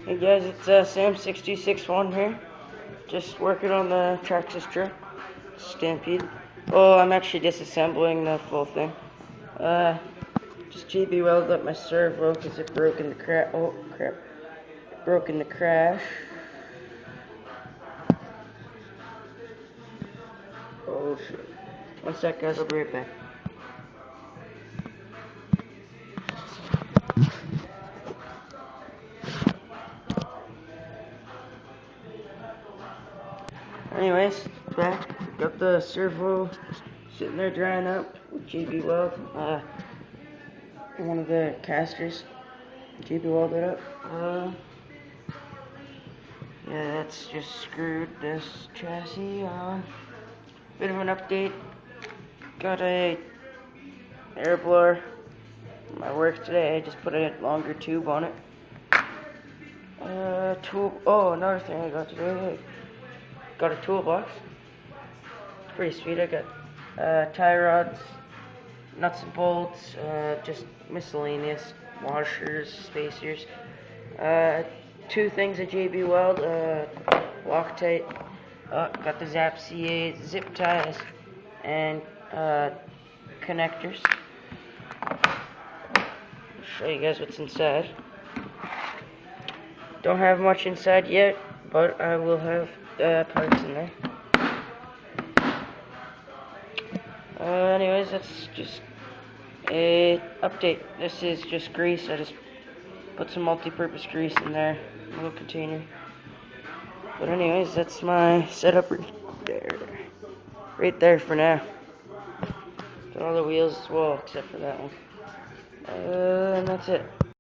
Hey guys, it's Sam62661 here. Just working on the traxxas truck, Stampede. Oh, I'm actually disassembling the full thing. Just GB welded up my servo because it broke in the crash. Oh crap! It broke in the crash. Oh shit! One sec, guys. I'll be right back. Anyways, back. Got the servo sitting there drying up with GB weld. One of the casters. GB welded up. Yeah, that's just screwed this chassis. Bit of an update. Got a air blower. My work today, I just put a longer tube on it. Oh, another thing I got today. I got a toolbox. It's pretty sweet. I got tie rods, nuts and bolts, just miscellaneous washers, spacers. Two things of JB Weld, Loctite. Got the Zap CA zip ties and connectors. Show you guys what's inside. Don't have much inside yet, but I will have parts in there. Anyways, that's just a update. This is just grease. I just put some multi-purpose grease in there, a little container. But anyways, that's my setup right there for now. Got all the wheels as well, except for that one. And that's it.